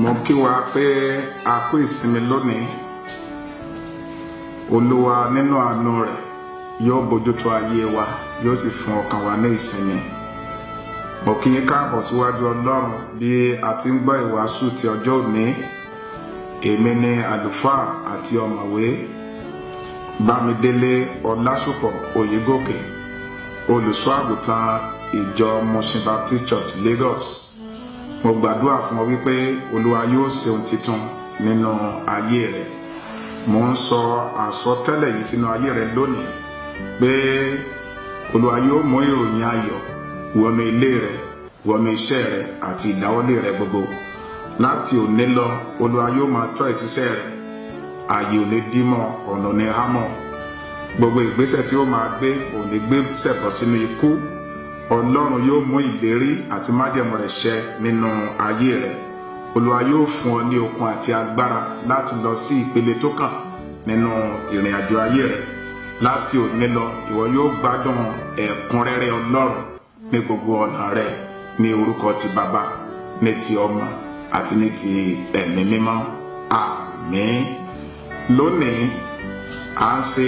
Mo kí wa pé a kú ìsinmi lónìí. Olúwa nínú àánú rẹ̀ yóò bójútó ayé wa, yóò sì fún ọkàn wa ní ìsinmi. Mo kí yín káàbọ̀ síwájú Ọlọ́run bí a ti ń gbọ́ ìwàásù ti ọjọ́ òní. Èmi ni àlùfáà àti ọ̀mọ̀wé Bámidélé Ọlásùpọ̀ Oyègòkè, olùṣọ́ àgùntàn ìjọ Mushin Baptist Church Lagos. Mo gbàdúrà fún ọ wípé Olúwa yóò ṣe ohun titun nínú ayé rẹ. Mo ń sọ àsọtẹ́lẹ̀ yìí sínú ayé rẹ lónìí pé Olúwa yóò mú ìròyìn ayọ̀ wọnú ilé rẹ, wọnú iṣẹ́ rẹ àti ìdáwọ́lé rẹ gbogbo. Láti òní lọ, Olúwa yóò máa tọ́ ìṣiṣẹ́ rẹ. Ààyè ò ní dí mọ́, ọ̀nà ò ní há mọ́. Gbogbo ìgbésẹ̀ tí ó máa gbé ò ní gbé sẹ̀bọ̀ sínú ikú. Ọlọ́run yóò mú ìlérí àti májẹ̀mú rẹ̀ ṣẹ nínú ayé rẹ̀. Olúwa yóò fún ọ ní okun àti agbára láti lọ sí ìpele tó kàn nínú ìrìn àjò ayé rẹ̀. Láti òní lọ, ìwọ yóò gbádùn ẹ̀kúnrẹ́rẹ́ Ọlọ́run ní gbogbo ọ̀nà rẹ̀, ní orúkọ ti Bàbá, ní ti Ọmọ àti ní ti Ẹ̀mí Mímọ́. Àmín. Lónìí, à ń ṣe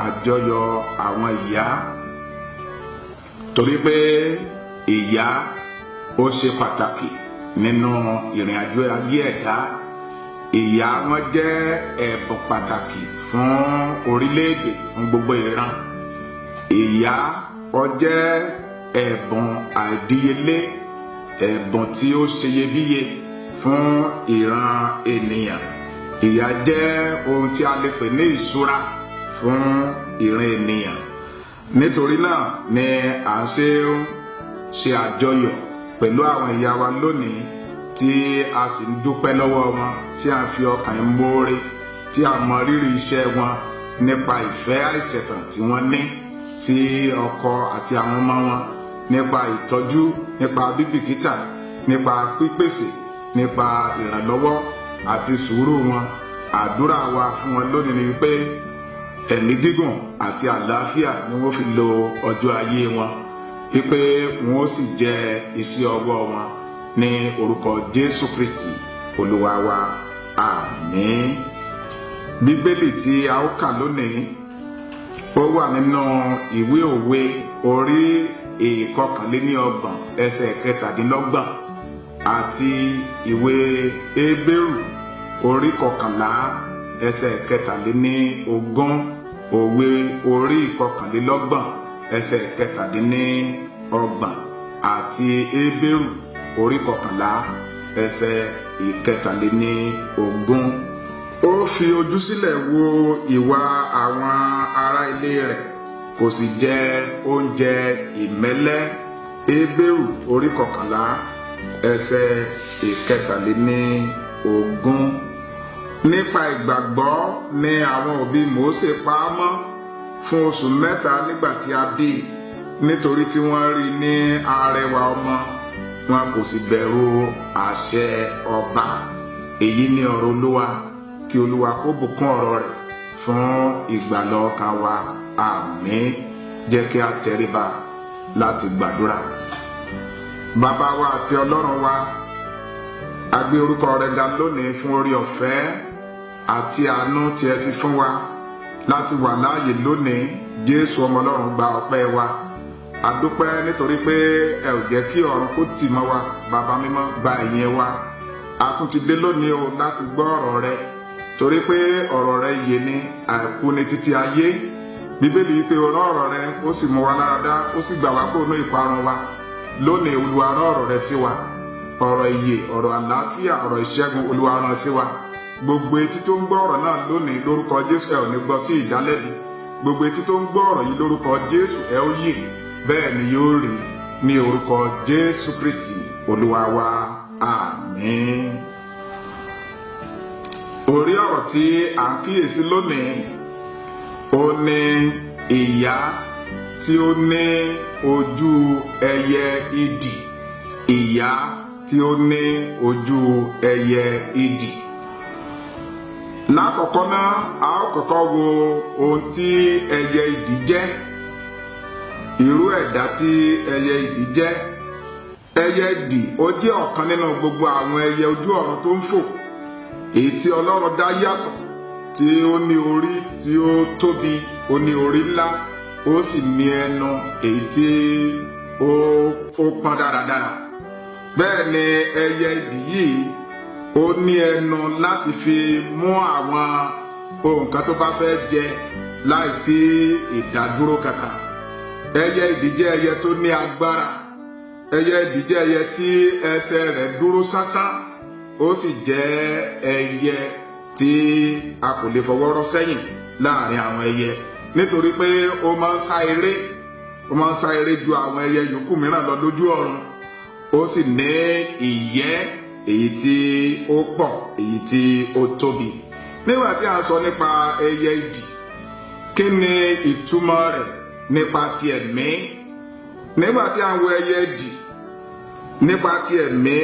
àjọyọ̀ àwọn ìyá. Torí pé ìyá ó ṣe pàtàkì nínú ìrìn àjò ayé ẹ̀dá. Ìyá wọn jẹ́ ẹ̀bùn pàtàkì fún orílẹ̀-èdè, fún gbogbo ìran. Ìyá ó jẹ́ ẹ̀bùn àìdíyelé, ẹ̀bùn tí ó ṣeyebíye fún ìran ènìyàn. Ìyá jẹ́ ohun tí a lè pè ní ìṣúra fún ìran ènìyàn. Nítorí náà ni à ń ṣe àjọyọ̀ pẹ̀lú àwọn ìyá wa lónìí, tí a sì ń dúpẹ́ lọ́wọ́ wọn, tí a fi ọkàn ìmoore, tí a mọ rírì iṣẹ́ wọn nípa ìfẹ́ àìṣẹ̀tàn tí wọ́n ní sí ọkọ àti àwọn ọmọ wọn, nípa ìtọ́jú, nípa bíbìkítà, nípa pípèsè, nípa ìrànlọ́wọ́ àti sùúrù wọn. Àdúrà wa fún wọn lónìí ni wípé ẹ̀mí gígùn àti àlàáfíà ni wọ́n fi lo ọjọ́ ayé wọn, wípé wọ́n ó sì jẹ iṣẹ́ ọwọ́ wọn ní orúkọ Jésù Kristi Olúwa wa. Àmín. Bíbélì tí a ó kà lónìí ó wà nínú ìwé Òwe orí 29 ẹsẹ̀ 17 àti ìwé Hébérù orí 11 ẹsẹ̀ 23. Òwe orí 29 ẹsẹ̀ 23 àti Hébérù orí 11 ẹsẹ̀ 23. Ó fi ojú sílẹ̀ wo ìwà àwọn ará ilé rẹ̀, kò sì jẹ oúnjẹ ìmẹ́lẹ́. Hébérù orí 11 ẹsẹ̀ 23. Nípa ìgbàgbọ́ ni àwọn òbí Mósè pa á mọ́ fún oṣù 3 nígbà tí a bí, nítorí tí wọ́n rí ní arẹwà ọmọ, wọn kò sì bẹ̀rù àṣẹ ọba. Èyí ni ọ̀rọ̀ Olúwa. Kí Olúwa kó bùkún ọ̀rọ̀ rẹ̀ fún ìgbàlà ọkàn wa. Àmín. Jẹ́ kí a tẹríba láti gbàdúrà. Bàbá wa àti Ọlọ́run wa, a gbé orúkọ rẹ ga lónìí fún orí ọ̀fẹ́ àti àánú tí ẹ fi fún wa láti wà láàyè lónìí. Jésù ọmọ Ọlọ́run, gba ọpẹ́ wa. A dúpẹ́ nítorí pé ẹ ò jẹ́ kí ọ̀run kó tì mọ́ wa. Bàbá mímọ́, gba ìyìn wa. A tún ti dé lónìí o láti gbọ́ ọ̀rọ̀ rẹ, torí pé ọ̀rọ̀ rẹ yè ni, àìkú ni títí ayé. Bíbélì wípé o rán ọ̀rọ̀ rẹ, ó sì mú wa lára dá, ó sì gbà wá kúrò ní ìparun wa. Lónìí Olúwa rán ọ̀rọ̀ rẹ sí wa, ọ̀rọ̀ ìyè, ọ̀rọ̀ àlàáfíà, ọ̀rọ̀ ìṣẹ́gun. Olúwa rán sí wa. Gbogbo etí tó ń gbọ́ ọ̀rọ̀ náà lónìí lórúkọ Jésù, ẹ ò ní gbọ́ sí ìdálẹ́bi. Gbogbo etí tó ń gbọ́ ọ̀rọ̀ yìí lórúkọ Jésù, ẹ ó yè, bẹ́ẹ̀ ni yóò rí, ní orúkọ Jésù Kristi Olúwa wa. Àmín. Orí ọ̀rọ̀ tí à ń kíyèsí lónìí ó ní ìyá tí ó ní ojú ẹyẹ idì. Ìyá tí ó ní ojú ẹyẹ idì. Lákọ̀ọ́kọ́ náà, a ó kọ́kọ́ wo ohun tí ẹyẹ idì jẹ́. Irú ẹ̀dá tí ẹyẹ idì jẹ́. ẹyẹ idì ó jẹ́ ọ̀kan nínú gbogbo àwọn ẹyẹ ojú ọ̀run tó ń fò, èyí tí Ọlọ́run dá yàtọ̀, tí ó ní orí tí ó tóbi, ó ní orí ńlá, ó sì ní ẹnu èyí tí ó pọ́n dáradára. Bẹ́ẹ̀ ni ẹyẹ idì yìí ó ní ẹnu láti fi mú àwọn ohun kan tó bá fẹ́ jẹ láìsí ìdádúró kankan. Ẹyẹ idì jẹ́ ẹyẹ tó ní agbára. Ẹyẹ idì jẹ́ ẹyẹ tí ẹsẹ̀ rẹ̀ dúró ṣánṣán, ó sì jẹ́ ẹyẹ tí a kò lè fọwọ́ rọ́ sẹ́yìn láàrin àwọn ẹyẹ, nítorí pé ó máa ń sá eré ju àwọn ẹyẹ yòókù mìíràn lọ lójú ọ̀run. Ó sì ní ìyẹ́ èyí tí ó pọ̀, èyí tí ó tóbi. Nígbà tí a sọ nípa ẹyẹ idì, kí ni ìtumọ̀ rẹ̀ nípa ti ẹ̀mí? Nígbà tí a ń wo ẹyẹ idì nípa ti ẹ̀mí,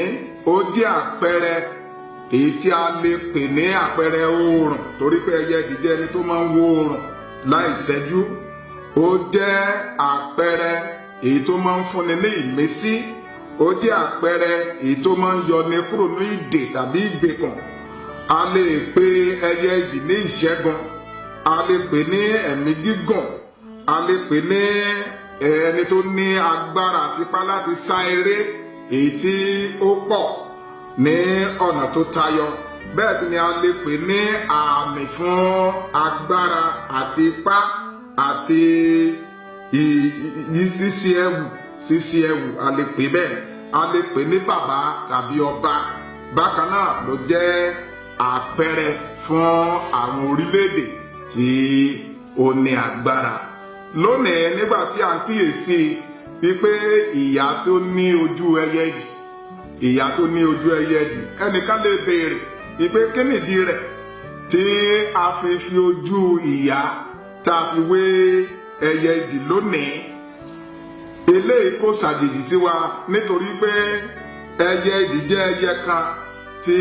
ó jẹ́ àpẹẹrẹ èyí tí a lè pè ní àpẹẹrẹ oòrùn, torí pé ẹyẹ idì jẹ́ ẹni tó máa ń wo oòrùn láì ṣẹ́jú. Ó jẹ́ àpẹẹrẹ èyí tó máa ń fúnni ní ìmísí. Ó jẹ́ àpẹẹrẹ èyí tó máa ń yọni kúrò ní ìdè tàbí ìgbèkùn. A lè pe ẹyẹ idì ní ìṣẹ́gun, a lè pè ní ẹ̀mí gígùn, a lè pè ní ẹni tó ní agbára àti ipá láti sá eré èyí tí ó pọ̀ ní ọ̀nà tó tayọ. Bẹ́ẹ̀ sì ni a lè pè ní àmì fún agbára àti ipá àti ṣíṣí ẹ̀wù, a lè pè bẹ́ẹ̀. A lè pè ní bàbá tàbí ọba. Bákan náà ló jẹ́ àpẹẹrẹ fún àwọn orílẹ̀-èdè tí ó ní agbára. Lónìí, nígbà tí a ń kíyèsí wípé ìyá tó ní ojú ẹyẹ idì, ẹnìkan lè béèrè wípé kí nìdí rẹ̀ tí a fi ojú ìyá tá a fi wé ẹyẹ idì lónìí. Eléyìí kò ṣàjèjì sí wa, nítorí pé ẹyẹ idì jẹ́ ẹyẹ kan tí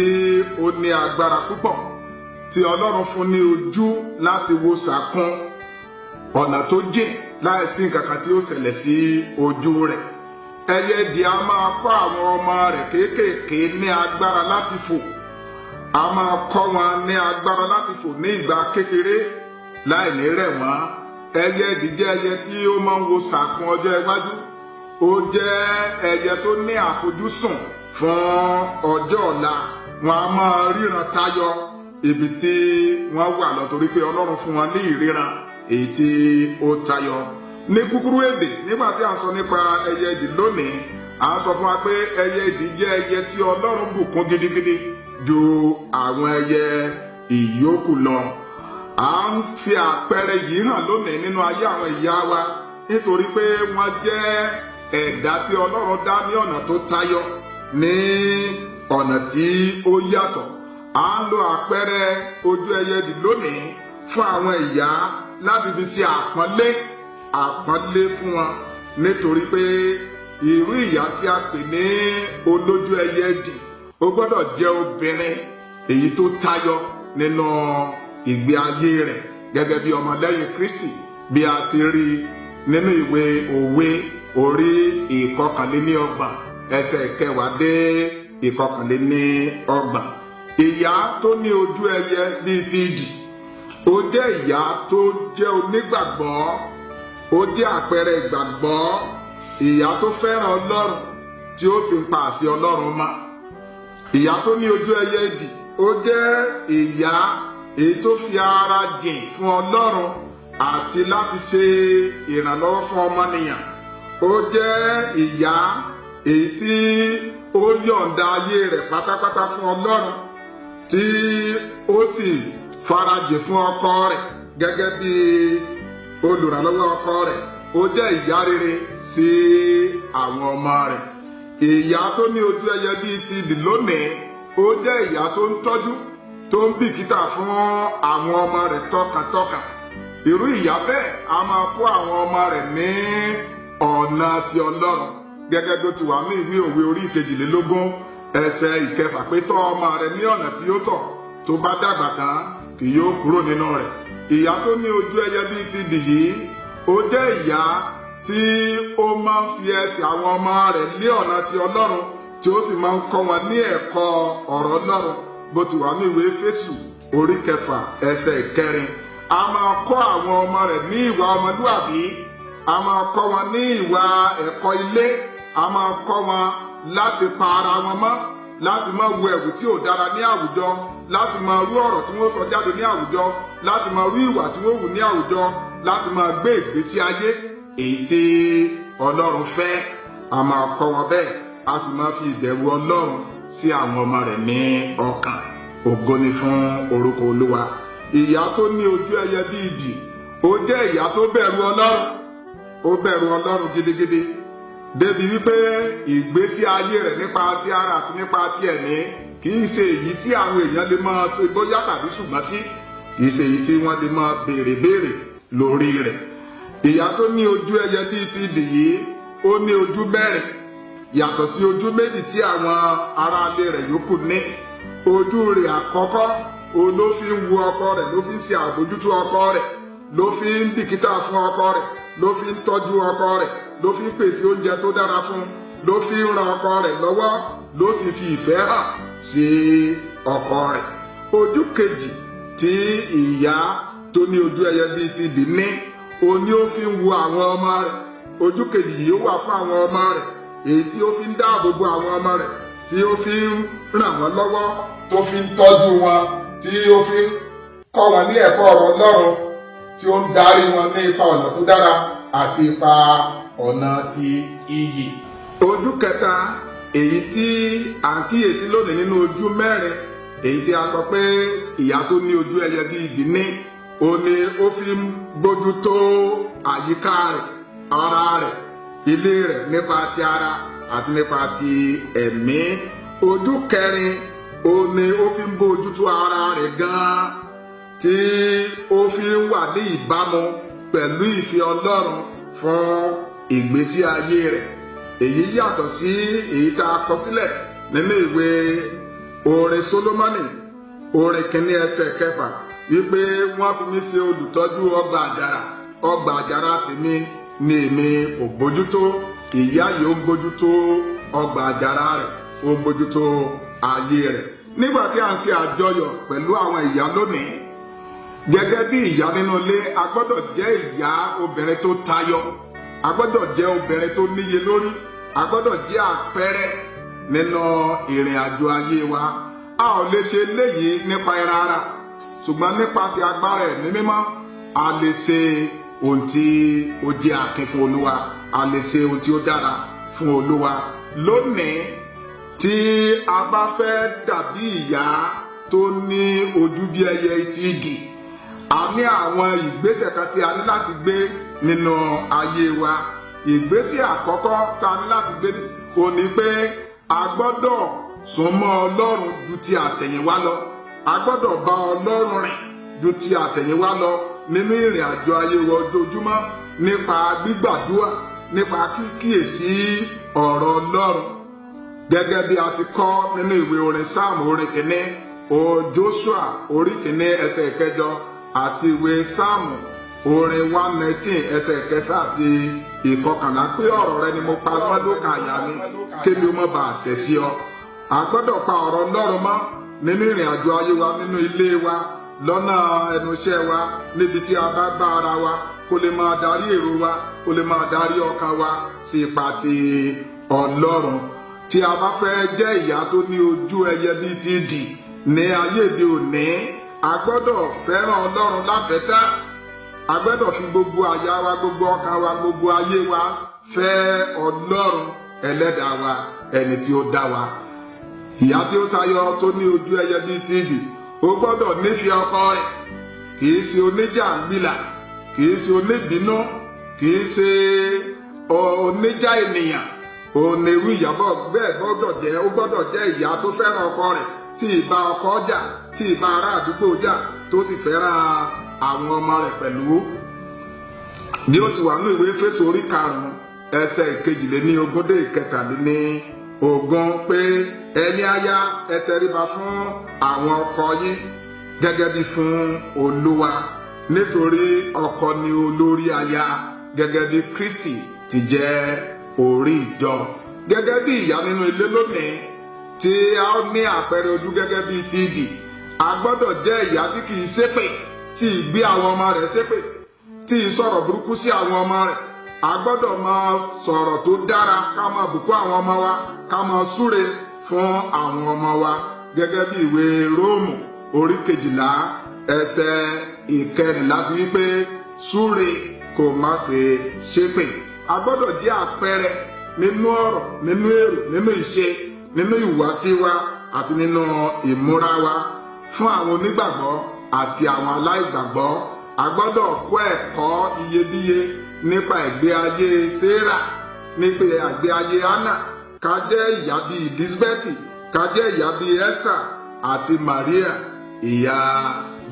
ó ní agbára púpọ̀, tí Ọlọ́run fún ní ojú láti wo sàkún ọ̀nà tó jìn láìsí nǹkan kan tí ó ṣẹlẹ̀ sí ojú rẹ̀. Ẹyẹ idì a máa kọ́ àwọn ọmọ rẹ̀ kéékèèké ní agbára láti fò. A máa kọ́ wọn ní agbára láti fò ní ìgbà kékeré láì ní rẹ̀ wọ́n. Ẹyẹ idì jẹ́ ẹyẹ tí ó máa ń wo sàkún ọjọ́ iwájú. Ó jẹ́ ẹyẹ tó ní àfojúsùn fún ọjọ́ ọ̀la. Wọ́n a máa ríran tayọ ibi tí wọ́n wà lọ, torí pé Ọlọ́run fún wọn ní ìríran èyí tí ó tayọ. Ní kúkúrú èdè, nígbà tí a sọ nípa ẹyẹ idì lónìí, a sọ fún wa pé ẹyẹ idì jẹ́ ẹyẹ tí Ọlọ́run bùkún gidigidi ju àwọn ẹyẹ ìyókù lọ. À ń fi àpẹẹrẹ yìí hàn lónìí nínú ayé àwọn ìyá wa, nítorí pé wọ́n jẹ́ ẹ̀dá tí Ọlọ́run dá ní ọ̀nà tó tayọ, ní ọ̀nà tí ó yàtọ̀. À ń lo àpẹẹrẹ ojú ẹyẹ idì lónìí fún àwọn ìyá láti fi ṣe àpọ́nlé fún wọn, nítorí pé irú ìyá tí a pè ní olójú ẹyẹ idì ó gbọ́dọ̀ jẹ́ obìnrin èyí tó tayọ nínú ìgbé ayé rẹ̀ gẹ́gẹ́ bí ọmọlẹ́yìn Kristi, bí a ti rí nínú ìwé Òwe orí 29 ẹsẹ̀ 10 dé 29. Ìyá tó ní ojú ẹyẹ bíi ti idì, ó jẹ́ ìyá tó jẹ́ onígbàgbọ́, ó jẹ́ àpẹẹrẹ ìgbàgbọ́. Ìyá tó fẹ́ràn Ọlọ́run tí ó sì ń pa àṣẹ Ọlọ́run mọ́. Ìyá tó ní ojú ẹyẹ idì, ó jẹ́ ìyá èyí tó fi ara jìn fún Ọlọ́run àti láti ṣe ìrànlọ́wọ́ fún ọmọnìyàn. Ó jẹ́ ìyá èyí tí ó yọ̀ǹda ayé rẹ̀ pátápátá fún Ọlọ́run, tí ó sì farajìn fún ọkọ rẹ̀ gẹ́gẹ́ bí olùrànlọ́wọ́ ọkọ rẹ̀. Ó jẹ́ ìyá rere sí àwọn ọmọ rẹ̀. Ìyá tó ní ojú ẹyẹ bíi ti idì lónìí, ó jẹ́ ìyá tó ń tọ́jú, tó ń bìkítà fún àwọn ọmọ rẹ̀ tọkàntọkàn. Irú ìyá bẹ́ẹ̀ a máa kó àwọn ọmọ rẹ̀ ní ọ̀nà ti Ọlọ́run, gẹ́gẹ́ bí ó ti wà ní ìwé Òwe orí 22 ẹsẹ̀ 6 pé tọ́ ọmọ rẹ̀ ní ọ̀nà tí yóò tọ̀, tó bá dàgbà tán kì yóò kúrò nínú rẹ̀. Ìyá tó ní ojú ẹyẹ bíi ti idì yìí, ó jẹ́ ìyá tí ó máa ń fi ẹsẹ̀ àwọn ọmọ rẹ̀ lé ọ̀nà ti Ọlọ́run, tí ó sì máa ń kọ́ wọn ní ẹ̀kọ́ ọ̀rọ̀ Ọlọ́run, bó ti wà ní ìwé Éfésù orí 6 ẹsẹ̀ 4. A máa kọ́ àwọn ọmọ rẹ̀ ní ìwà ọmọlúwàbí, a máa kọ́ wọn ní ìwà ẹ̀kọ́ ilé, a máa kọ́ wọn láti pa ara wọn mọ́, láti máa wo ẹ̀wù tí ò dára ní àwùjọ, láti máa rú ọ̀rọ̀ tí wọ́n sọ jáde ní àwùjọ, láti máa rú ìwà tí wọ́n hù ní àwùjọ, láti máa gbé ìgbésí ayé èyí tí Ọlọ́run fẹ́. A máa kọ́ wọn bẹ́ẹ̀, a sì máa fi ìbẹ̀rù Ọlọ́run sí àwọn ọmọ rẹ̀ ní ọkàn. Ògo ni fún orúkọ Olúwa. Ìyá tó ní ojú ẹyẹ bí idì, ó jẹ́ ìyá tó bẹ̀rù Ọlọ́run. Ó bẹ̀rù Ọlọ́run gidigidi, débi wípé ìgbésí ayé rẹ̀ nípa ti ara àti nípa ti ẹ̀mí kì í ṣe èyí tí àwọn èèyàn lè máa ṣe bóyá tàbí ṣùgbọ́n sí, kì í ṣe èyí tí wọ́n lè máa béèrè lórí rẹ̀. Ìyá tó ní ojú ẹyẹ bí ti idì yìí, ó ní ojú mẹ́rin yàtọ̀ sí ojú méjì tí àwọn aráalé rẹ̀ yòókù ní. Ojú rẹ̀ àkọ́kọ́ ló fi ń wo ọkọ rẹ̀, ló fi ń ṣe àbójútó ọkọ rẹ̀, ló fi ń bìkítà fún ọkọ rẹ̀, ló fi ń tọ́jú ọkọ rẹ̀, ló fi ń pèsè oúnjẹ tó dára fún un, ló fi ń ran ọkọ rẹ̀ lọ́wọ́, ló sì fi ìfẹ́ hàn sí ọkọ rẹ̀. Ojú kejì tí ìyá tó ní ojú ẹyẹ bíi ti idì ní, ni ó fi ń wo àwọn ọmọ rẹ̀. Ojú kejì yìí ó wà fún àwọn ọmọ rẹ̀, èyí tí ó fi ń dáàbò bo àwọn ọmọ rẹ̀, tí ó fi ń ràn wọ́n lọ́wọ́, tó fi ń tọ́jú wọn, tí ó fi ń kọ́ wọn ní ẹ̀kọ́ ọ̀rọ̀ Ọlọ́run, tí ó ń darí wọn ní ipa ọ̀nà tó dára àti ipa ọ̀nà ti iyì. Ojú kẹta èyí tí à ń kíyèsí lónìí nínú ojú mẹ́rin èyí tí a sọ pé ìyá tó ní ojú ẹyẹ bí idì ní, ni ó fi ń bójú tó àyíká rẹ̀, ara rẹ̀, ilé rẹ̀ nípa ti ara àti nípa ti ẹ̀mí. Ojú kẹrin ni ó fi ń bójú tó ara rẹ̀ gan-an, tí ó fi ń wà ní ìbámu pẹ̀lú ìfẹ́ Ọlọ́run fún ìgbésí ayé rẹ̀. Èyí yàtọ̀ sí èyí tá a kọ sílẹ̀ nínú ìwé orin Sólómọ́nì orin 1 ẹsẹ̀ 6 wípé wọ́n fi mí ṣe olùtọ́jú ọgbà àjàrà tèmi ni èmi ò bójútó. Ìyá yìí ó ń bójútó ọgbà àjàrà rẹ̀, ó ń bójútó ayé rẹ̀. Nígbà tí a ń ṣe àjọyọ̀ pẹ̀lú àwọn ìyá lónìí, gẹ́gẹ́ bí ìyá nínú ilé, a gbọ́dọ̀ jẹ́ ìyá obìnrin tó tayọ, a gbọ́dọ̀ jẹ́ obìnrin tó níye lórí, a gbọ́dọ̀ jẹ́ àpẹẹrẹ nínú ìrìn àjò ayé wa. A ò lè ṣe léyìí nípa ẹran ara, ṣùgbọ́n nípasẹ̀ agbára Ẹ̀mí Mímọ́ a lè ṣe ohun tí ó jẹ́ akin fún Olúwa, a lè ṣe ohun tí ó dára fún Olúwa. Lónìí tí a bá fẹ́ dàbí ìyá tó ní ojú bí ẹyẹ ti idì, a ní àwọn ìgbésẹ̀ kan tí a ní láti gbé nínú ayé wa. Ìgbésẹ̀ àkọ́kọ́ tá a ní láti gbé ni pé a gbọ́dọ̀ súnmọ́ Ọlọ́run ju ti àtẹ̀yìnwá lọ. A gbọ́dọ̀ bá Ọlọ́run rìn ju ti àtẹ̀yìnwá lọ nínú ìrìn àjò ayé wa ojoojúmọ́, nípa gbígbàdúrà, nípa kíkíyèsí ọ̀rọ̀ Ọlọ́run. Gẹ́gẹ́ bí a ti kọ́ nínú ìwé orin Sáàmù orin 1, Jóṣúà orí 1 ẹsẹ̀ 8 àti ìwé Sáàmù orin 119 ẹsẹ̀ 9 àti 11 pé ọ̀rọ̀ rẹ ni mo pa lọ́dọ̀kà àyà mi, kébi ó má bàa ṣẹ̀ sí ọ. A gbọ́dọ̀ pa ọ̀rọ̀ Ọlọ́run mọ́ nínú ìrìn àjò ayé wa, nínú ilé wa, lọ́nà ẹnu iṣẹ́ wa, níbi tí a bá bá ara wa, kó lè máa darí èrò wa, kó lè máa darí ọkàn wa sí ipa ti Ọlọ́run. Tí a bá fẹ́ jẹ́ ìyá tó ní ojú ẹyẹ bí ti idì ní ayé òde òní, a gbọ́dọ̀ fẹ́ràn Ọlọ́run láfẹ̀ẹ́tẹ́. A gbọ́dọ̀ fi gbogbo àyà wa, gbogbo ọkàn wa, gbogbo ayé wa fẹ́ Ọlọ́run ẹlẹ́dàá wa, ẹni tí ó dá wa. Ìyá tí ó tayọ tó ní ojú ẹyẹ bí ti idì, ó gbọ́dọ̀ nífẹ̀ẹ́ ọkọ rẹ̀, kìí ṣe oníjàngbìlà, kìí ṣe oníbínú, kìí ṣe oníjà ènìyàn. Onírú ìyàbọ̀ bẹ́ẹ̀ ó gbọ́dọ̀ jẹ́ ìyá tó fẹ́ràn ọkọ rẹ̀, tí ìbá ọkọ jà, tí ìbá ará àdúgbò jà, tó sì fẹ́ràn àwọn ọmọ rẹ̀ pẹ̀lú. Bí ó ti wà ní ìwé Éfésù orí 5 ẹsẹ̀ 22 dé 23 pé ẹ̀yin aya ẹ tẹríba fún àwọn ọkọ yín gẹ́gẹ́ bí fún Olúwa, nítorí ọkọ ni olórí aya, gẹ́gẹ́ bí Kristi ti jẹ́ orí ìjọ. Gẹ́gẹ́ bí ìyá nínú ilé lónìí tí a ní àpẹẹrẹ ojú gẹ́gẹ́ bí ti ìdì, a gbọ́dọ̀ jẹ́ ìyá tí kìí ṣépè, tí ì gbé àwọn ọmọ rẹ̀ ṣépè, tí ì sọ̀rọ̀ burúkú sí àwọn ọmọ rẹ̀. A gbọ́dọ̀ máa sọ̀rọ̀ tó dára, ká máa bùkún àwọn ọmọ wa, ká máa súre fún àwọn ọmọ wa. Gẹ́gẹ́ bí ìwé Róòmù orí 12 ẹsẹ̀ 14 ti wí pé súre kò má ṣe ṣépè. A gbọ́dọ̀ jẹ́ àpẹẹrẹ nínú ọ̀rọ̀, nínú èrò, nínú ìṣe, nínú ìhùwàsí wa àti nínú ìmúra wa fún àwọn onígbàgbọ́ àti àwọn aláìgbàgbọ́. A gbọ́dọ̀ kọ́ ẹ̀kọ́ iyebíye nípa ìgbé ayé Sárà, nípa ìgbé ayé Hánà. Ká jẹ́ ìyá bíi Elizabeth, ká jẹ́ ìyá bíi Esther àti Maria, ìyá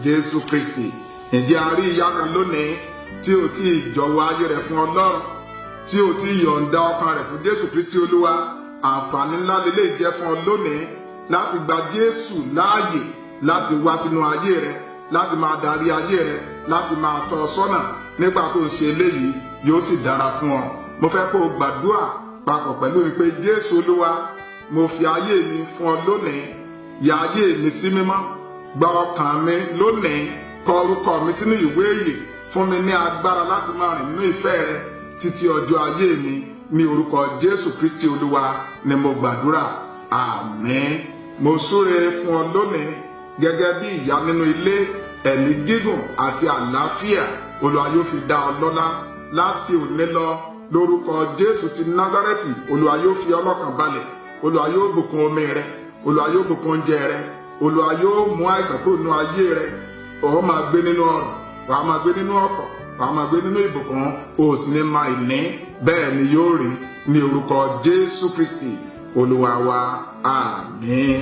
Jésù Kristi. Ǹjẹ́ a rí ìyá kan lónìí tí ó ti jọ̀wọ́ ayé rẹ̀ fún Ọlọ́run, tí ó ti yọ̀ǹda ọkàn rẹ̀ fún Jésù Kristi Olúwa? Àǹfààní ńlá lélẹ̀ jẹ́ fún ọ lónìí láti gba Jésù láàyè láti wá sínú ayé rẹ̀, láti máa darí ayé rẹ̀, láti máa tọ́ ọ sọ́nà. Nígbà tó ń ṣe eléyìí yóò sì dára fún ọ. Mo fẹ́ kó o gbàdúrà papọ̀ pẹ̀lú mi pé Jésù Olúwa, mo fi ayé mi fún ọ lónìí. Ya ayé mi sí mímọ́, gba ọkàn mi lónìí, kọ orúkọ mi sínú ìwé ìyè, fún mi ní agbára láti máa rìn nínú ìfẹ́ rẹ títí ọjọ́ ayé mi. Ní orúkọ Jésù Kristi Olúwa ni mo gbàdúrà. Àmín. Mo súre fún ọ lónìí gẹ́gẹ́ bí ìyá nínú ilé, ẹ̀mí gígùn àti àlàáfíà Olúwa yóò fi dá ọ lọ́lá láti òní lọ. Lórúkọ Jésù ti Násárẹ́tì, Olúwa yóò fi ọlọ́kàn balẹ̀. Olúwa yóò bùkún omi rẹ, Olúwa yóò bùkún oúnjẹ rẹ, Olúwa yóò mú àìsàn kúrò nínú ayé rẹ. Ó máa gbé nínú ọrọ̀, wàá máa gbé nínú ọ̀pọ̀, wàá máa gbé nínú ìbùkún, ó sì ní máa ìní. Bẹ́ẹ̀ ni yóò rí ní orúkọ Jésù Kristi Olúwa wa. Àmín.